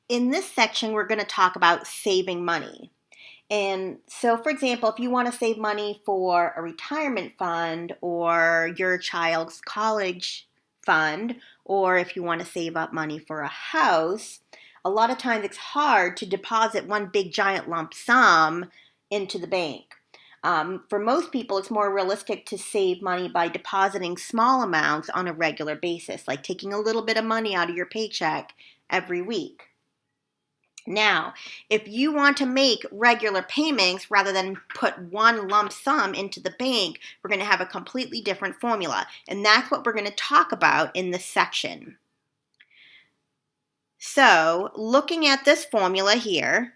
In this section, we're going to talk about saving money. And so, for example, if you want to save money for a retirement fund or your child's college fund, or if you want to save up money for a house, a lot of times it's hard to deposit one big giant lump sum into the bank. For most people, it's more realistic to save money by depositing small amounts on a regular basis, like taking a little bit of money out of your paycheck every week. Now, if you want to make regular payments rather than put one lump sum into the bank, we're going to have a completely different formula. And that's what we're going to talk about in this section. So, looking at this formula here,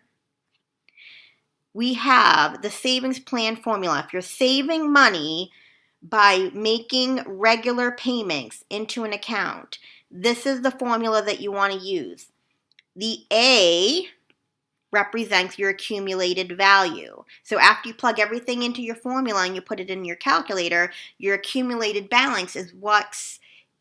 we have the savings plan formula. If you're saving money by making regular payments into an account, this is the formula that you want to use. The A represents your accumulated value. So after you plug everything into your formula and you put it in your calculator, your accumulated balance is what's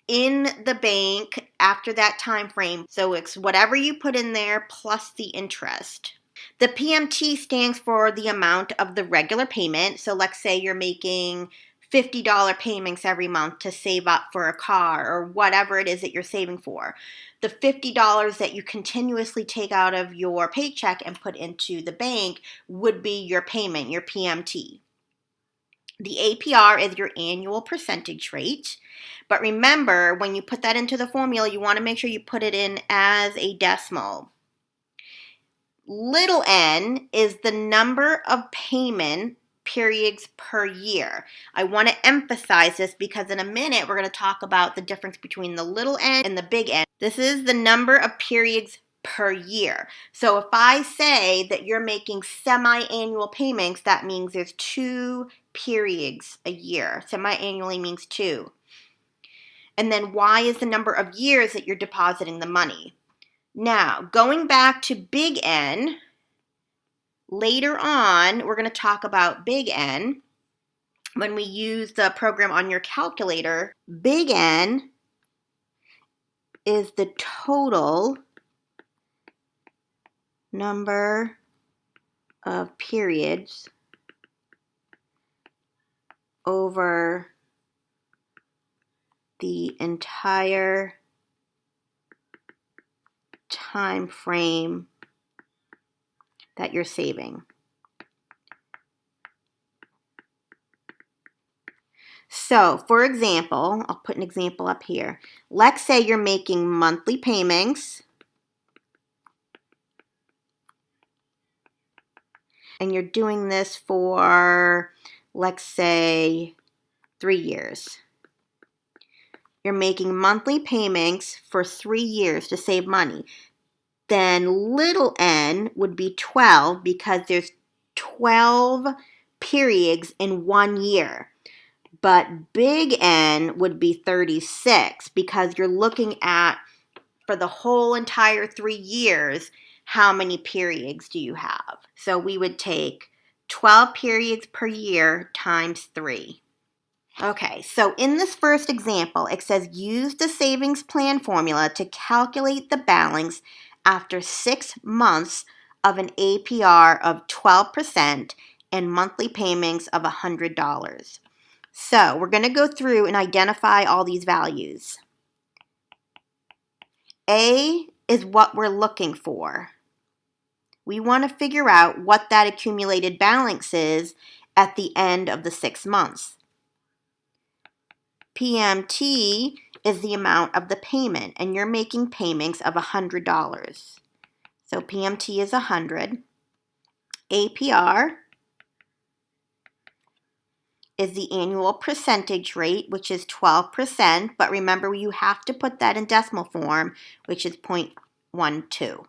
in the bank after that time frame. So it's whatever you put in there plus the interest. The PMT stands for the amount of the regular payment. So let's say you're making $50 payments every month to save up for a car or whatever it is that you're saving for. The $50 that you continuously take out of your paycheck and put into the bank would be your payment, your PMT. The APR is your annual percentage rate. But remember, when you put that into the formula, you want to make sure you put it in as a decimal. Little n is the number of payment periods per year. I want to emphasize this because in a minute we're going to talk about the difference between the little n and the big N. This is the number of periods per year. So if I say that you're making semi-annual payments, that means there's 2 periods a year. Semi-annually means 2. And then Y is the number of years that you're depositing the money. Now, going back to big N, later on, we're going to talk about big N. When we use the program on your calculator, big N is the total number of periods over the entire time frame that you're saving. So, for example, I'll put an example up here. Let's say you're making monthly payments and you're doing this for, let's say, 3 years. You're making monthly payments for 3 years to save money. Then little n would be 12 because there's 12 periods in 1 year. But big N would be 36 because you're looking at, for the whole entire 3 years, how many periods do you have? So we would take 12 periods per year times 3. Okay, so in this first example, it says use the savings plan formula to calculate the balance after 6 months of an APR of 12% and monthly payments of $100. So we're going to go through and identify all these values. A is what we're looking for. We want to figure out what that accumulated balance is at the end of the 6 months. PMT is the amount of the payment, and you're making payments of $100. So PMT is $100. APR is the annual percentage rate, which is 12%, but remember you have to put that in decimal form, which is 0.12.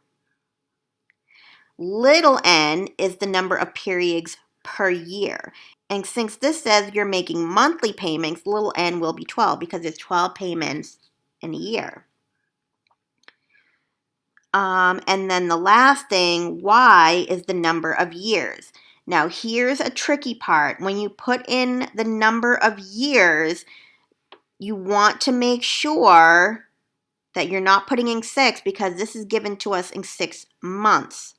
Little n is the number of periods per year. And since this says you're making monthly payments, little n will be 12 because there's 12 payments in a year. And then the last thing, Y, is the number of years. Now, here's a tricky part. When you put in the number of years, you want to make sure that you're not putting in 6 because this is given to us in 6 months.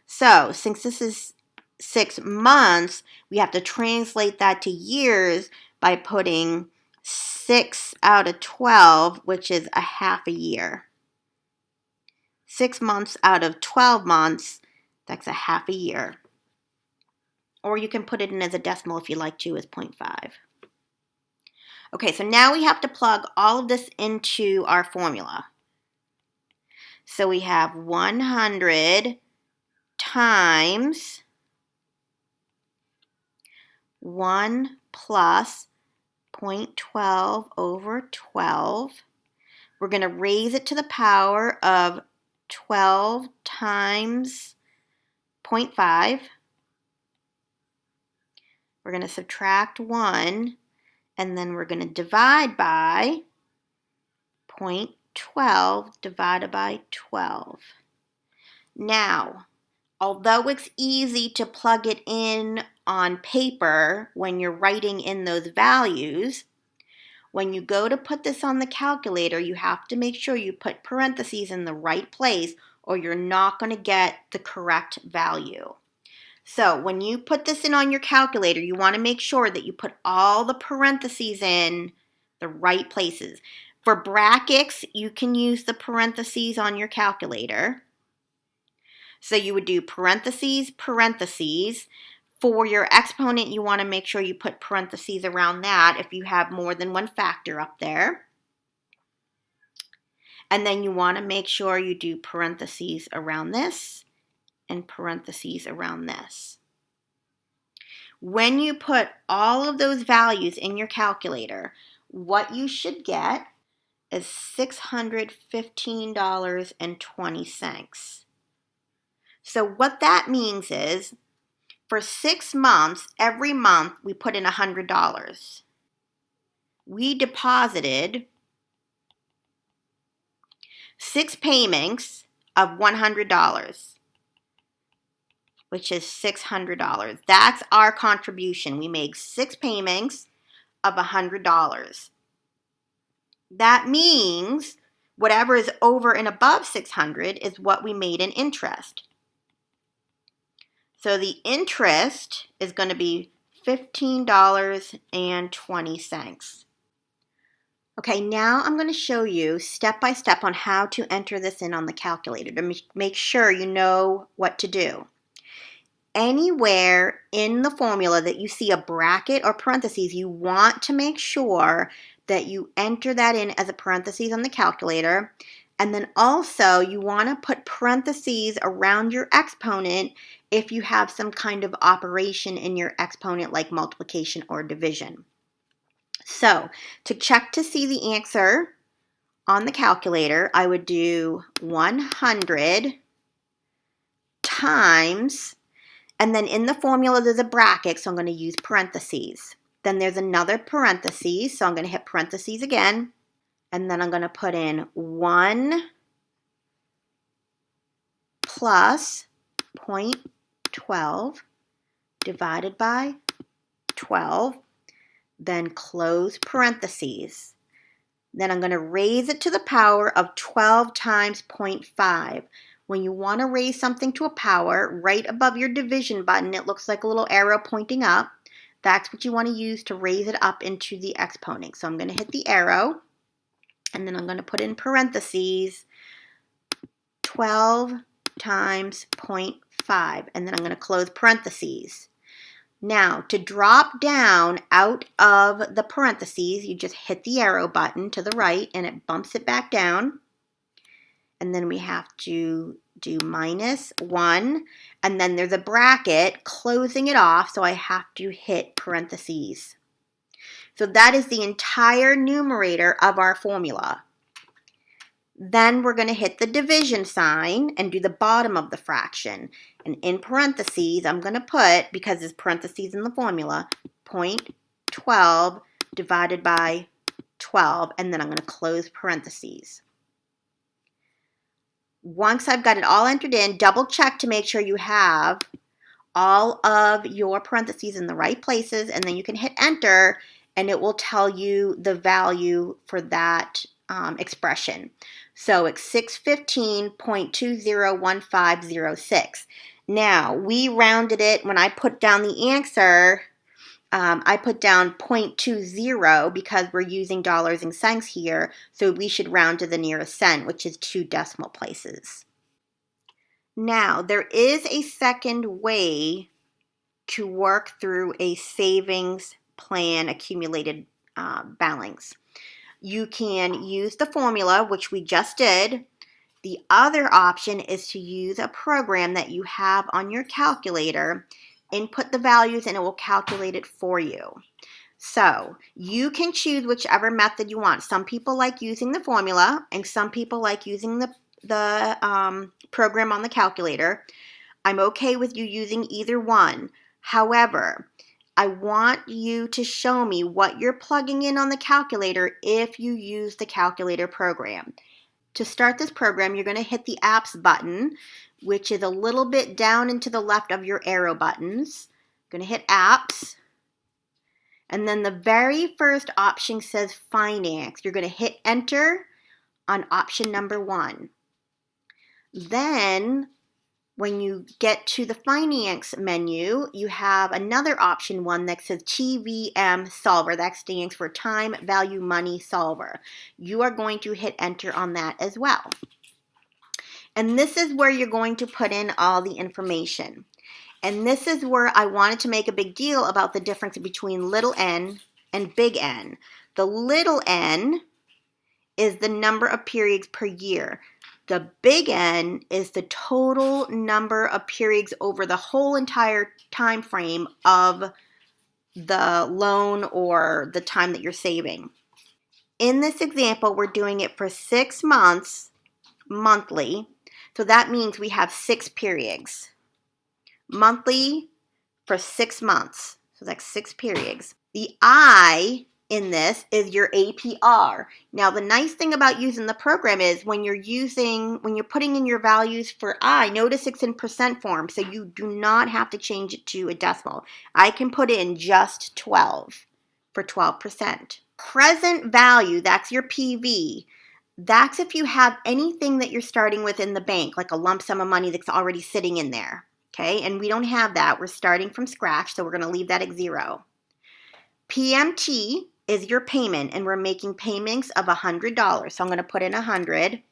So since this is 6 months, we have to translate that to years by putting 6 out of 12, which is a half a year. 6 months out of 12 months, that's a half a year. Or you can put it in as a decimal if you like to, as 0.5. Okay, so now we have to plug all of this into our formula. So we have 100 times 1 plus 0.12 over 12. We're going to raise it to the power of 12 times 0.5. We're going to subtract 1, and then we're going to divide by 0.12 divided by 12. Now, although it's easy to plug it in on paper when you're writing in those values, when you go to put this on the calculator, you have to make sure you put parentheses in the right place or you're not going to get the correct value. So when you put this in on your calculator, you want to make sure that you put all the parentheses in the right places. For brackets, you can use the parentheses on your calculator. So you would do parentheses, parentheses. For your exponent, you want to make sure you put parentheses around that if you have more than one factor up there. And then you want to make sure you do parentheses around this and parentheses around this. When you put all of those values in your calculator, what you should get is $615.20. So what that means is, for 6 months, every month we put in $100. We deposited 6 payments of $100, which is $600. That's our contribution. We made 6 payments of $100. That means whatever is over and above $600 is what we made in interest. So the interest is going to be $15.20. Okay, now I'm going to show you step by step on how to enter this in on the calculator to make sure you know what to do. Anywhere in the formula that you see a bracket or parentheses, you want to make sure that you enter that in as a parentheses on the calculator. And then also you want to put parentheses around your exponent if you have some kind of operation in your exponent like multiplication or division. So to check to see the answer on the calculator, I would do 100 times, and then in the formula there's a bracket, so I'm going to use parentheses. Then there's another parentheses, so I'm going to hit parentheses again, and then I'm going to put in 1 plus 0.12 divided by 12, then close parentheses. Then I'm going to raise it to the power of 12 times 0.5. When you want to raise something to a power, right above your division button, it looks like a little arrow pointing up. That's what you want to use to raise it up into the exponent. So I'm going to hit the arrow, and then I'm going to put in parentheses 12 times 0.5, and then I'm going to close parentheses. Now, to drop down out of the parentheses, you just hit the arrow button to the right, and it bumps it back down. And then we have to do minus 1, and then there's a bracket closing it off, so I have to hit parentheses. So that is the entire numerator of our formula. Then we're going to hit the division sign and do the bottom of the fraction. And in parentheses, I'm going to put, because there's parentheses in the formula, 0.12 divided by 12, and then I'm going to close parentheses. Once I've got it all entered in, double check to make sure you have all of your parentheses in the right places, and then you can hit enter, and it will tell you the value for that expression. So it's 615.201506. Now, we rounded it. When I put down the answer, I put down 0.20 because we're using dollars and cents here, so we should round to the nearest cent, which is 2 decimal places. Now, there is a second way to work through a savings plan accumulated balance. You can use the formula, which we just did. The other option is to use a program that you have on your calculator, input the values, and it will calculate it for you. So you can choose whichever method you want. Some people like using the formula, and some people like using the program on the calculator. I'm okay with you using either one. However, I want you to show me what you're plugging in on the calculator if you use the calculator program. To start this program, you're going to hit the Apps button, which is a little bit down and to the left of your arrow buttons. Going to hit Apps. And then the very first option says Finance. You're going to hit Enter on option number 1. Then, when you get to the Finance menu, you have another option one that says TVM Solver. That stands for Time Value Money Solver. You are going to hit Enter on that as well. And this is where you're going to put in all the information. And this is where I wanted to make a big deal about the difference between little n and big N. The little n is the number of periods per year. The big N is the total number of periods over the whole entire time frame of the loan or the time that you're saving. In this example, we're doing it for 6 months monthly. So that means we have 6 periods. Monthly for 6 months. So that's 6 periods. The I in this is your APR. Now, the nice thing about using the program is when you're putting in your values for I, notice it's in percent form, so you do not have to change it to a decimal. I can put in just 12 for 12%. Present value, that's your PV. That's if you have anything that you're starting with in the bank, like a lump sum of money that's already sitting in there. Okay, and we don't have that. We're starting from scratch, so we're going to leave that at 0. PMT is your payment, and we're making payments of $100, so I'm going to put in 100.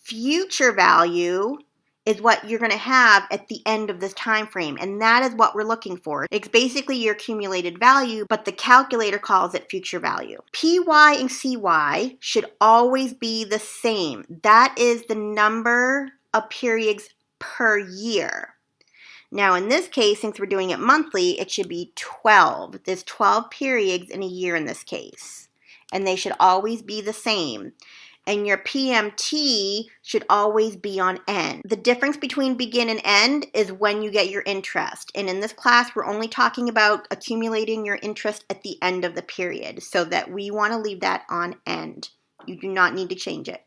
Future value is what you're going to have at the end of this time frame, and that is what we're looking for. It's basically your accumulated value, but the calculator calls it future value. PY and CY should always be the same. That is the number of periods per year. Now, in this case, since we're doing it monthly, it should be 12. There's 12 periods in a year in this case, and they should always be the same. And your PMT should always be on end. The difference between begin and end is when you get your interest. And in this class, we're only talking about accumulating your interest at the end of the period, so that we want to leave that on end. You do not need to change it.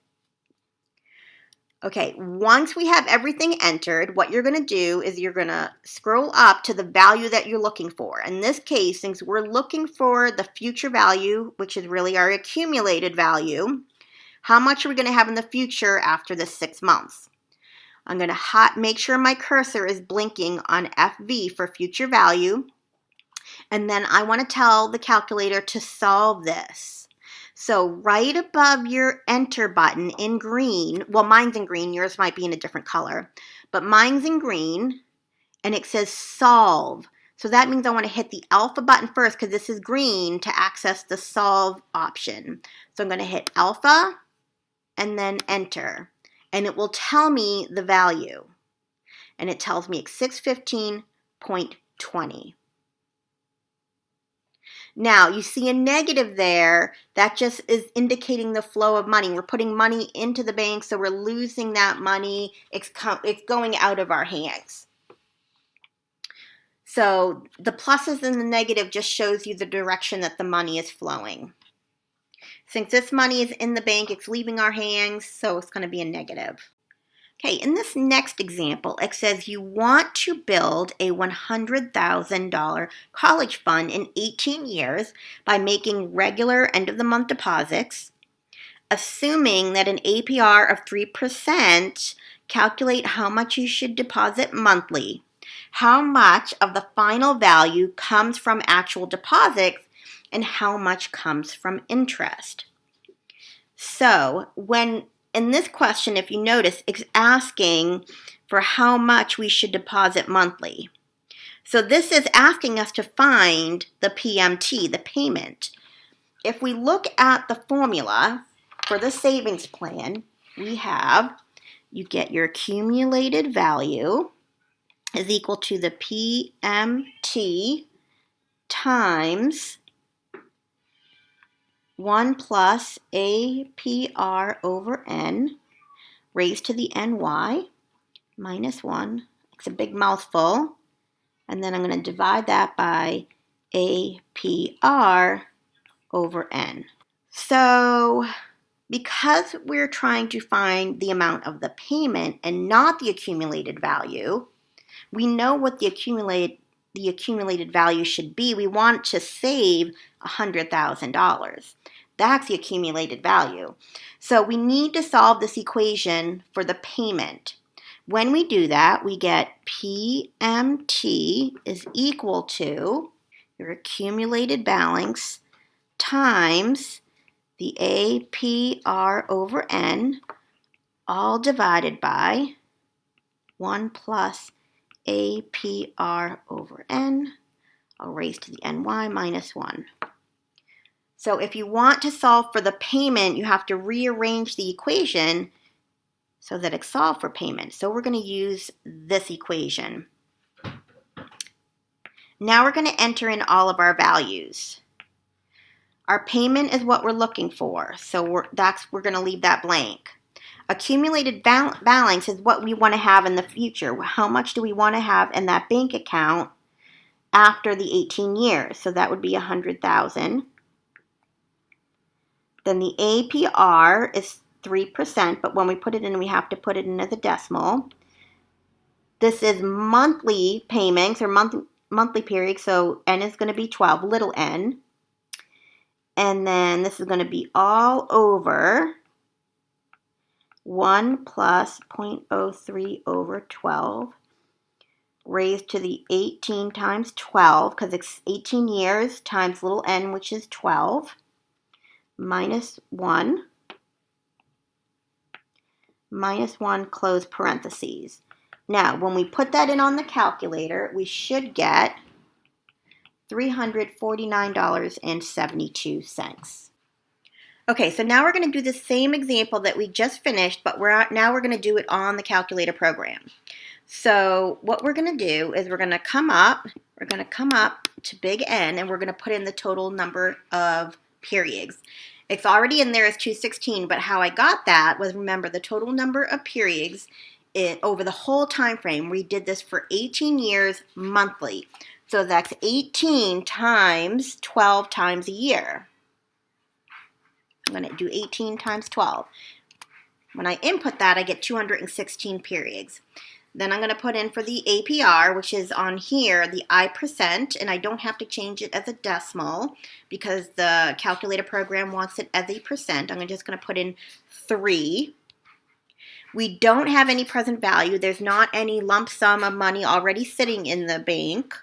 Okay, once we have everything entered, what you're going to do is you're going to scroll up to the value that you're looking for. In this case, since we're looking for the future value, which is really our accumulated value, how much are we going to have in the future after the 6 months? I'm going to make sure my cursor is blinking on FV for future value, and then I want to tell the calculator to solve this. So right above your enter button in green, well, mine's in green, yours might be in a different color, but mine's in green, and it says solve. So that means I want to hit the alpha button first because this is green to access the solve option. So I'm going to hit alpha and then enter, and it will tell me the value. And it tells me it's 615.20. Now, you see a negative there. That just is indicating the flow of money. We're putting money into the bank, so we're losing that money. It's going out of our hands. So the pluses and the negative just shows you the direction that the money is flowing. Since this money is in the bank, it's leaving our hands, so it's going to be a negative. Okay, in this next example, it says you want to build a $100,000 college fund in 18 years by making regular end-of-the-month deposits, assuming that an APR of 3%, calculate how much you should deposit monthly. How much of the final value comes from actual deposits and how much comes from interest? So in this question, if you notice, it's asking for how much we should deposit monthly. So this is asking us to find the PMT, the payment. If we look at the formula for the savings plan, we have, you get your accumulated value is equal to the PMT times 1 plus APR over N raised to the NY minus 1. It's a big mouthful. And then I'm going to divide that by APR over N. So because we're trying to find the amount of the payment and not the accumulated value, we know what the accumulated value should be. We want to save $100,000. That's the accumulated value. So we need to solve this equation for the payment. When we do that, we get PMT is equal to your accumulated balance times the APR over N, all divided by 1 plus APR over N, all raised to the NY minus 1. So if you want to solve for the payment, you have to rearrange the equation so that it's solved for payment. So we're going to use this equation. Now we're going to enter in all of our values. Our payment is what we're looking for, so we're going to leave that blank. Accumulated balance is what we want to have in the future. How much do we want to have in that bank account after the 18 years? So that would be $100,000. Then the APR is 3%, but when we put it in, we have to put it in as a decimal. This is monthly payments or monthly period, so N is going to be 12, little n. And then this is going to be all over 1 plus 0.03 over 12 raised to the 18 times 12, because it's 18 years times little n, which is 12, minus 1, close parentheses. Now, when we put that in on the calculator, we should get $349.72. Okay, so now we're going to do the same example that we just finished, but now we're going to do it on the calculator program. So what we're going to do is we're going to come up to big N, and we're going to put in the total number of periods. It's already in there as 216, but how I got that was, remember, the total number of periods over the whole time frame. We did this for 18 years monthly. So that's 18 times 12 times a year. I'm going to do 18 times 12. When I input that, I get 216 periods. Then I'm going to put in for the APR, which is on here, the I%, and I don't have to change it as a decimal because the calculator program wants it as a percent. I'm just going to put in 3. We don't have any present value. There's not any lump sum of money already sitting in the bank.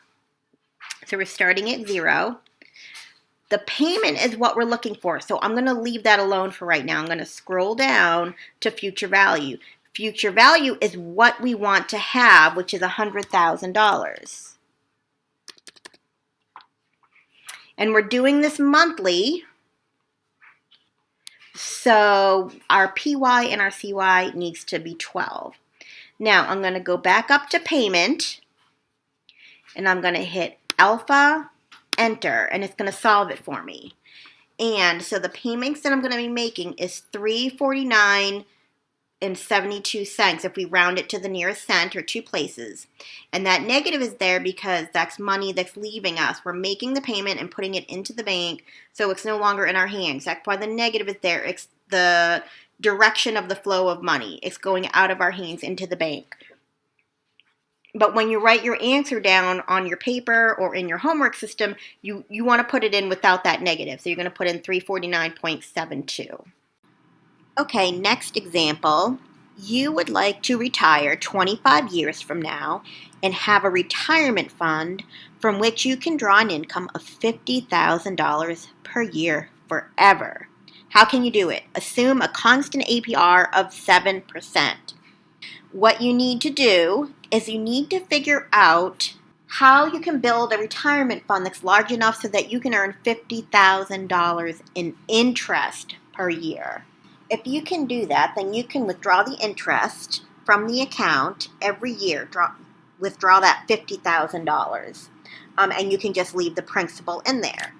So we're starting at 0. The payment is what we're looking for. So I'm going to leave that alone for right now. I'm going to scroll down to future value. Future value is what we want to have, which is $100,000. And we're doing this monthly. So our PY and our CY needs to be 12. Now I'm going to go back up to payment, and I'm going to hit alpha, enter, and it's going to solve it for me. And so the payments that I'm going to be making is $349.72 if we round it to the nearest cent or 2 places. And that negative is there because that's money that's leaving us. We're making the payment and putting it into the bank, so it's no longer in our hands. That's why the negative is there. The direction of the flow of money. It's going out of our hands into the bank. But when you write your answer down on your paper or in your homework system, you want to put it in without that negative. So you're going to put in 349.72. Okay, next example. You would like to retire 25 years from now and have a retirement fund from which you can draw an income of $50,000 per year forever. How can you do it? Assume a constant APR of 7%. What you need to do is you need to figure out how you can build a retirement fund that's large enough so that you can earn $50,000 in interest per year. If you can do that, then you can withdraw the interest from the account every year. Withdraw that $50,000, and you can just leave the principal in there.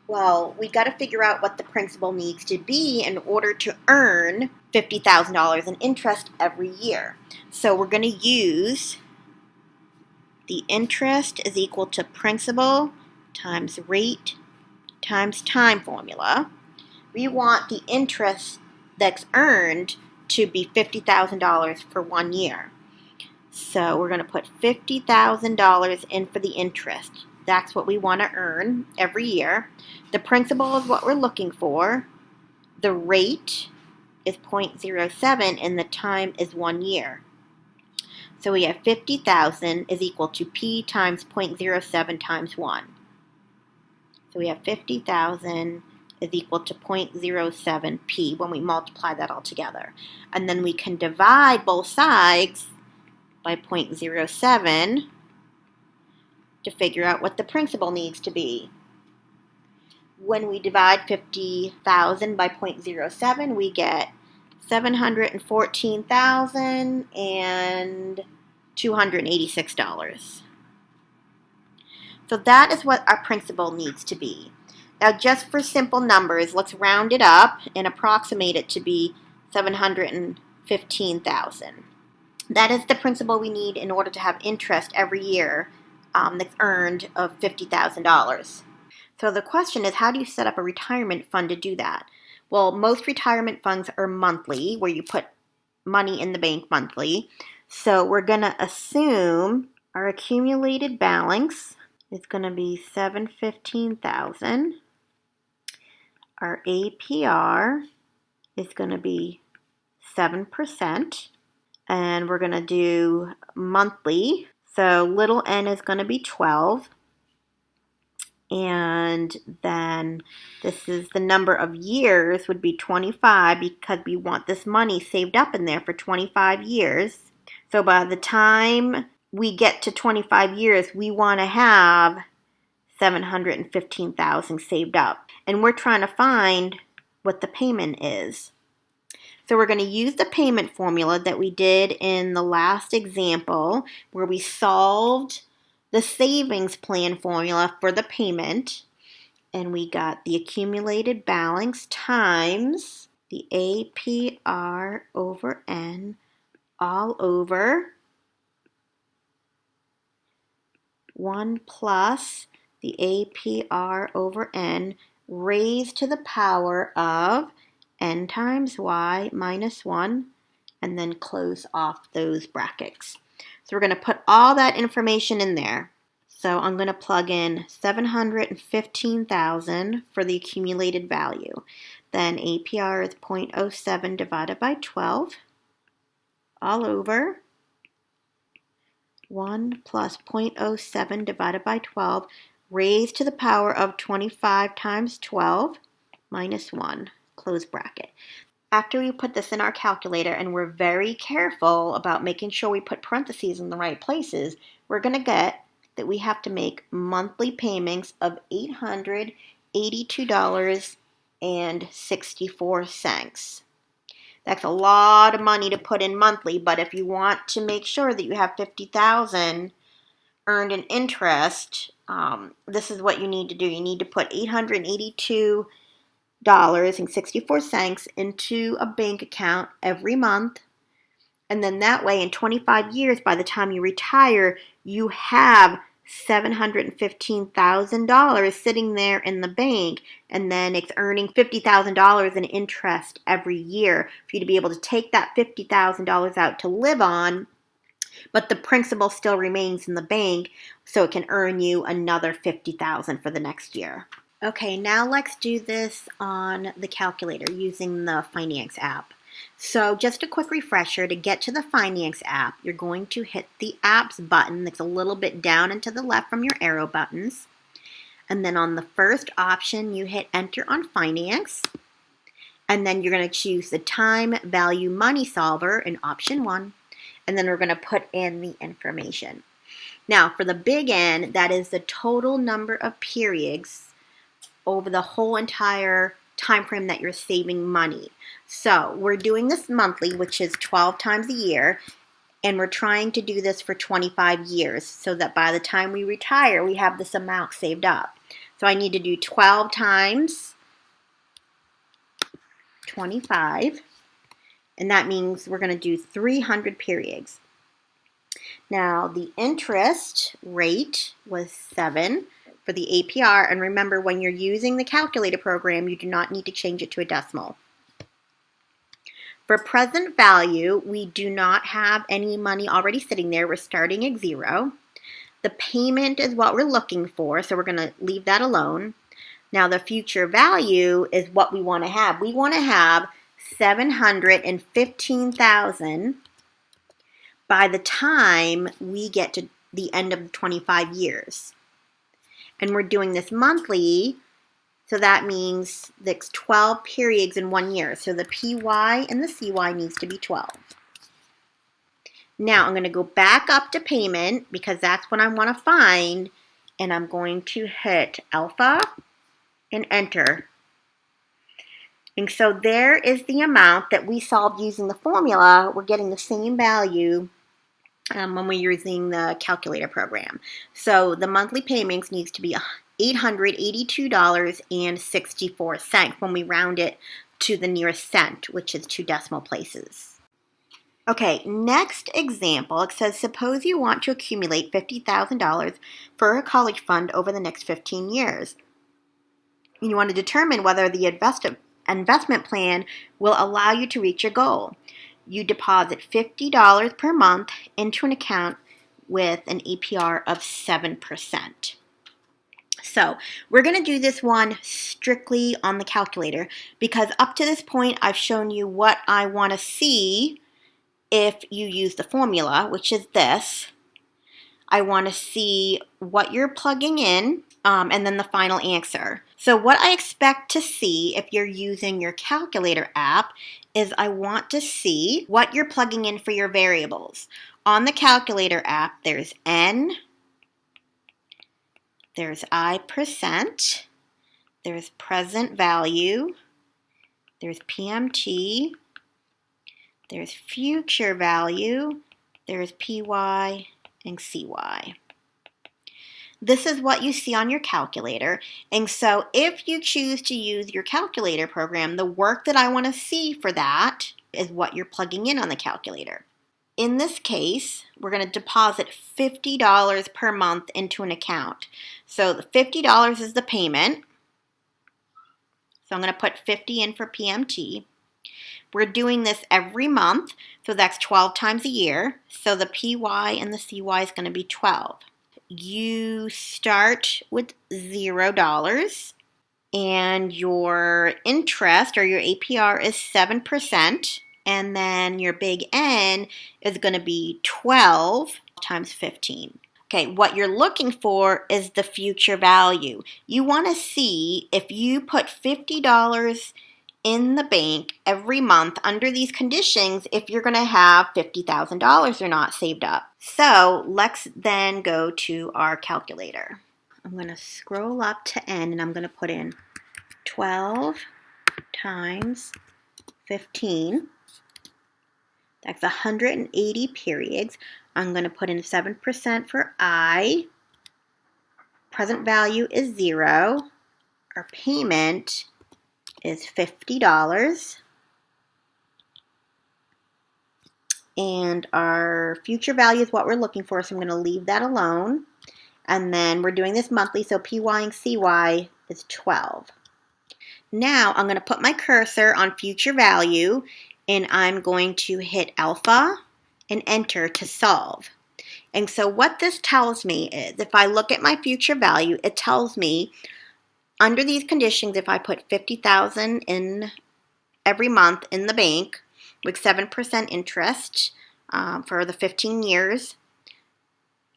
Well, we got to figure out what the principal needs to be in order to earn $50,000 in interest every year. So we're going to use the interest is equal to principal times rate times time formula. We want the interest that's earned to be $50,000 for 1 year. So we're going to put $50,000 in for the interest. That's what we want to earn every year. The principal is what we're looking for. The rate is 0.07 and the time is 1 year. So we have 50,000 is equal to P times 0.07 times 1. So we have 50,000 is equal to 0.07 P when we multiply that all together. And then we can divide both sides by 0.07 to figure out what the principal needs to be. When we divide 50,000 by 0.07, we get $714,286. So that is what our principal needs to be. Now, just for simple numbers, let's round it up and approximate it to be $715,000. That is the principal we need in order to have interest every year that's earned of $50,000. So the question is, how do you set up a retirement fund to do that? Well, most retirement funds are monthly, where you put money in the bank monthly. So we're going to assume our accumulated balance is going to be $715,000. Our APR is going to be 7. And we're going to do monthly. So little n is going to be 12. And then this is the number of years would be 25 because we want this money saved up in there for 25 years. So by the time we get to 25 years, we want to have $715,000 saved up. And we're trying to find what the payment is. So we're going to use the payment formula that we did in the last example where we solved the savings plan formula for the payment, and we got the accumulated balance times the APR over N all over 1 plus the APR over N raised to the power of N times Y minus 1, and then close off those brackets. So we're going to put all that information in there. So I'm going to plug in 715,000 for the accumulated value. Then APR is 0.07 divided by 12 all over 1 plus 0.07 divided by 12 raised to the power of 25 times 12 minus 1, close bracket. After we put this in our calculator, and we're very careful about making sure we put parentheses in the right places, we're going to get that we have to make monthly payments of $882.64. That's a lot of money to put in monthly, but if you want to make sure that you have $50,000 earned in interest, this is what you need to do. You need to put $882.64 into a bank account every month. And then that way, in 25 years, by the time you retire, you have $715,000 sitting there in the bank, and then it's earning $50,000 in interest every year for you to be able to take that $50,000 out to live on, but the principal still remains in the bank, so it can earn you another $50,000 for the next year. Okay, now let's do this on the calculator using the Finance app. So just a quick refresher, to get to the Finance app, you're going to hit the Apps button that's a little bit down and to the left from your arrow buttons. And then on the first option, you hit Enter on Finance. And then you're going to choose the Time Value Money Solver in option 1. And then we're going to put in the information. Now, for the big N, that is the total number of periods over the whole entire time frame that you're saving money. So we're doing this monthly, which is 12 times a year, and we're trying to do this for 25 years so that by the time we retire, we have this amount saved up. So I need to do 12 times 25, and that means we're going to do 300 periods. Now, the interest rate was 7 for the APR, and remember, when you're using the calculator program, you do not need to change it to a decimal. For present value, we do not have any money already sitting there. We're starting at 0. The payment is what we're looking for, so we're going to leave that alone. Now, the future value is what we want to have. We want to have $715,000 by the time we get to the end of the 25 years. And we're doing this monthly, so that means there's 12 periods in 1 year. So the PY and the CY needs to be 12. Now I'm going to go back up to payment because that's what I want to find, and I'm going to hit alpha and enter. And so there is the amount that we solved using the formula. We're getting the same value when we're using the calculator program. So the monthly payments needs to be $882.64 when we round it to the nearest cent, which is 2 decimal places. Okay, next example, it says suppose you want to accumulate $50,000 for a college fund over the next 15 years. You want to determine whether the investment plan will allow you to reach your goal. You deposit $50 per month into an account with an APR of 7%. So we're going to do this one strictly on the calculator because up to this point I've shown you what I want to see if you use the formula, which is this. I want to see what you're plugging in and then the final answer. So what I expect to see if you're using your calculator app is I want to see what you're plugging in for your variables. On the calculator app, there's N, there's I%, there's present value, there's PMT, there's future value, there's PY, and CY. This is what you see on your calculator, and so if you choose to use your calculator program, the work that I want to see for that is what you're plugging in on the calculator. In this case, we're going to deposit $50 per month into an account. So the $50 is the payment, so I'm going to put 50 in for PMT. We're doing this every month, so that's 12 times a year, so the PY and the CY is going to be 12. You start with $0 and your interest or your APR is 7%, and then your big N is going to be 12 times 15. Okay, what you're looking for is the future value. You want to see if you put $50 in the bank every month under these conditions if you're going to have $50,000 or not saved up. So let's then go to our calculator. I'm going to scroll up to N and I'm going to put in 12 times 15. That's 180 periods. I'm going to put in 7% for I. Present value is 0. Our payment is $50. And our future value is what we're looking for, so I'm going to leave that alone. And then we're doing this monthly, so PY and CY is 12. Now I'm going to put my cursor on future value, and I'm going to hit alpha and enter to solve. And so what this tells me is, if I look at my future value, it tells me under these conditions, if I put $50,000 in every month in the bank with 7% interest for the 15 years,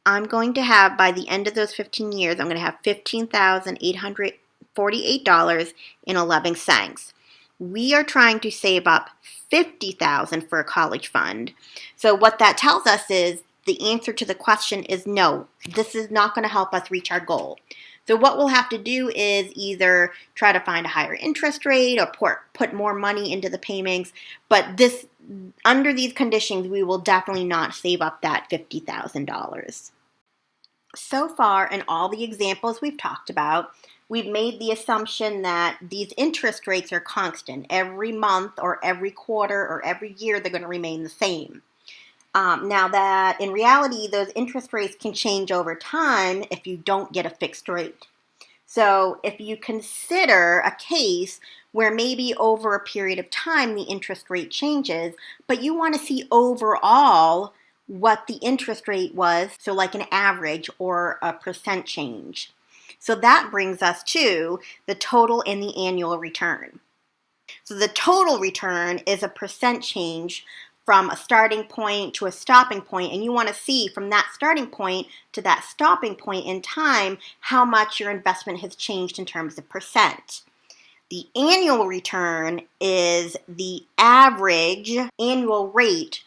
I'm going to have, by the end of those 15 years, I'm going to have $15,848.11. We are trying to save up $50,000 for a college fund. So what that tells us is the answer to the question is no, this is not going to help us reach our goal. So what we'll have to do is either try to find a higher interest rate or put more money into the payments. But under these conditions, we will definitely not save up that $50,000. So far, in all the examples we've talked about, we've made the assumption that these interest rates are constant. Every month or every quarter or every year, they're going to remain the same. Now that in reality, those interest rates can change over time if you don't get a fixed rate. So if you consider a case where maybe over a period of time the interest rate changes, but you want to see overall what the interest rate was, so like an average or a percent change. So that brings us to the total and the annual return. So the total return is a percent change from a starting point to a stopping point, and you want to see from that starting point to that stopping point in time how much your investment has changed in terms of percent. The annual return is the average annual rate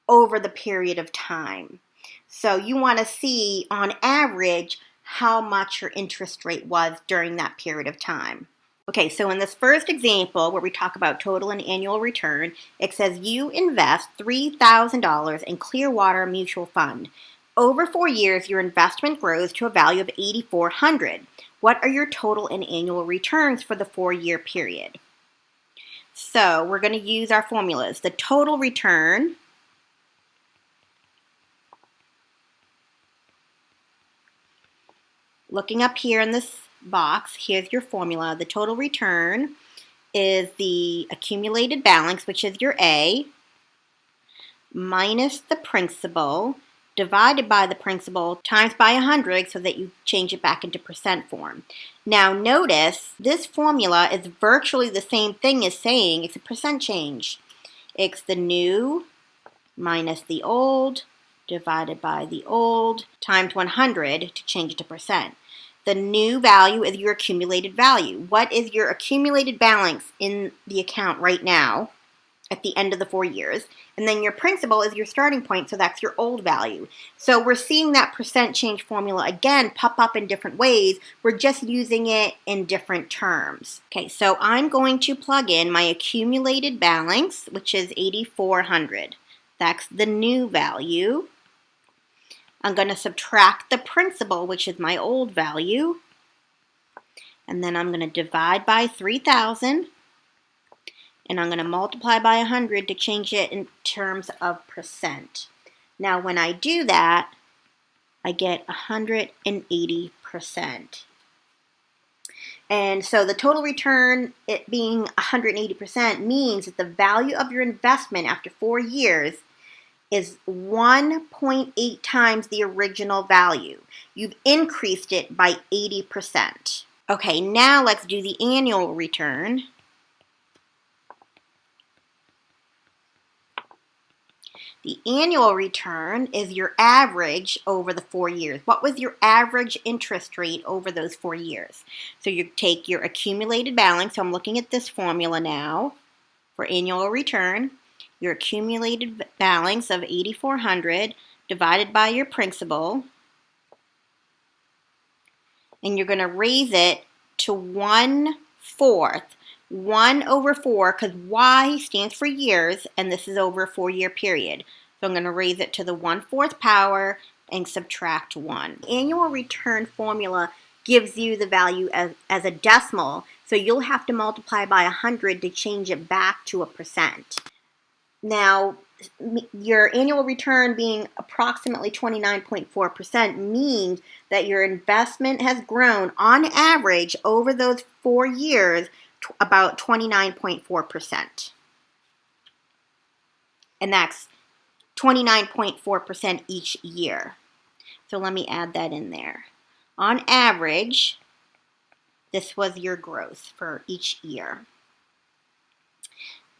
over the period of time. So you want to see on average how much your interest rate was during that period of time. Okay, so in this first example where we talk about total and annual return, it says you invest $3,000 in Clearwater Mutual Fund. Over 4 years, your investment grows to a value of $8,400. What are your total and annual returns for the 4-year period? So we're going to use our formulas. The total return looking up here in this box, here's your formula. The total return is the accumulated balance, which is your A, minus the principal, divided by the principal, times by 100 so that you change it back into percent form. Now notice, this formula is virtually the same thing as saying it's a percent change. It's the new minus the old, divided by the old, times 100 to change it to percent. The new value is your accumulated value. What is your accumulated balance in the account right now at the end of the 4 years? And then your principal is your starting point, so that's your old value. So we're seeing that percent change formula again pop up in different ways. We're just using it in different terms. Okay, so I'm going to plug in my accumulated balance, which is $8,400. That's the new value. I'm going to subtract the principal, which is my old value. And then I'm going to divide by 3,000. And I'm going to multiply by 100 to change it in terms of percent. Now when I do that, I get 180%. And so the total return, it being 180%, means that the value of your investment after 4 years is 1.8 times the original value. You've increased it by 80%. Okay, now let's do the annual return. The annual return is your average over the 4 years. What was your average interest rate over those 4 years? So you take your accumulated balance. So I'm looking at this formula now for annual return. Your accumulated balance of $8,400 divided by your principal. And you're going to raise it to 1/4. 1/4, because Y stands for years, and this is over a 4-year period. So I'm going to raise it to the 1/4 power and subtract 1. The annual return formula gives you the value as a decimal, so you'll have to multiply by 100 to change it back to a percent. Now, your annual return being approximately 29.4% means that your investment has grown on average over those 4 years about 29.4%. And that's 29.4% each year. So let me add that in there. On average, this was your growth for each year.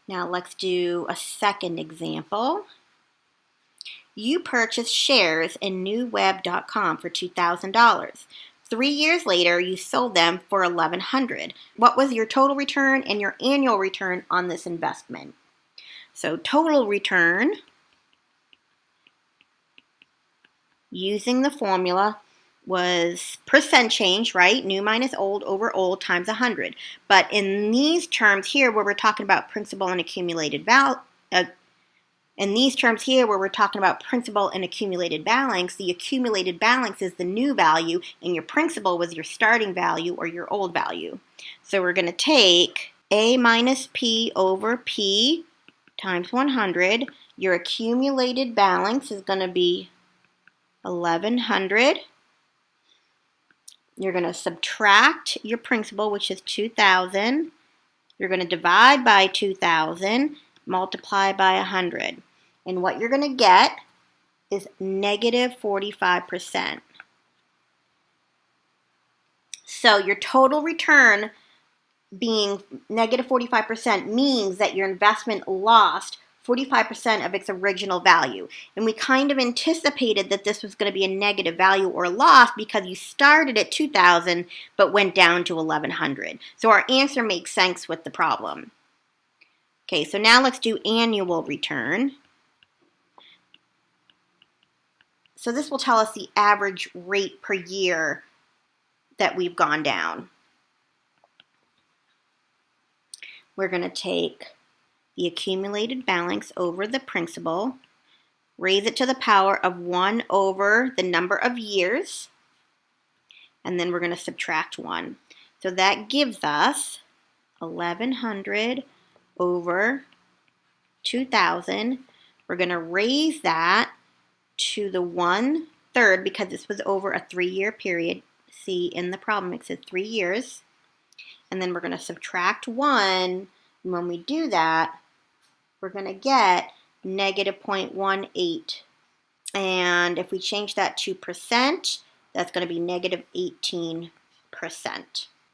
Now let's do a second example. You purchased shares in newweb.com for $2,000. 3 years later, you sold them for $1,100. What was your total return and your annual return on this investment? So total return, using the formula, was percent change, right? New minus old over old times 100. But in these terms here, where we're talking about principal and accumulated balance, in these terms here, where we're talking about principal and accumulated balance, the accumulated balance is the new value, and your principal was your starting value or your old value. So we're going to take A minus P over P times 100. Your accumulated balance is going to be 1,100. You're going to subtract your principal, which is 2,000. You're going to divide by 2,000, multiply by 100. And what you're going to get is negative 45%. So your total return being negative 45% means that your investment lost 45% of its original value. And we kind of anticipated that this was going to be a negative value or loss because you started at 2,000 but went down to 1,100. So our answer makes sense with the problem. Okay, so now let's do annual return. So this will tell us the average rate per year that we've gone down. We're going to take the accumulated balance over the principal, raise it to the power of 1 over the number of years, and then we're going to subtract 1. So that gives us 1,100 over 2,000. We're going to raise that to the 1/3 because this was over a 3-year period. See, in the problem it says 3 years. And then we're going to subtract 1. And when we do that, we're going to get negative 0.18. And if we change that to percent, that's going to be negative 18%.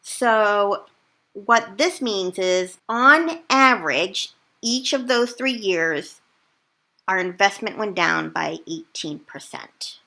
So what this means is, on average, each of those 3 years, our investment went down by 18%.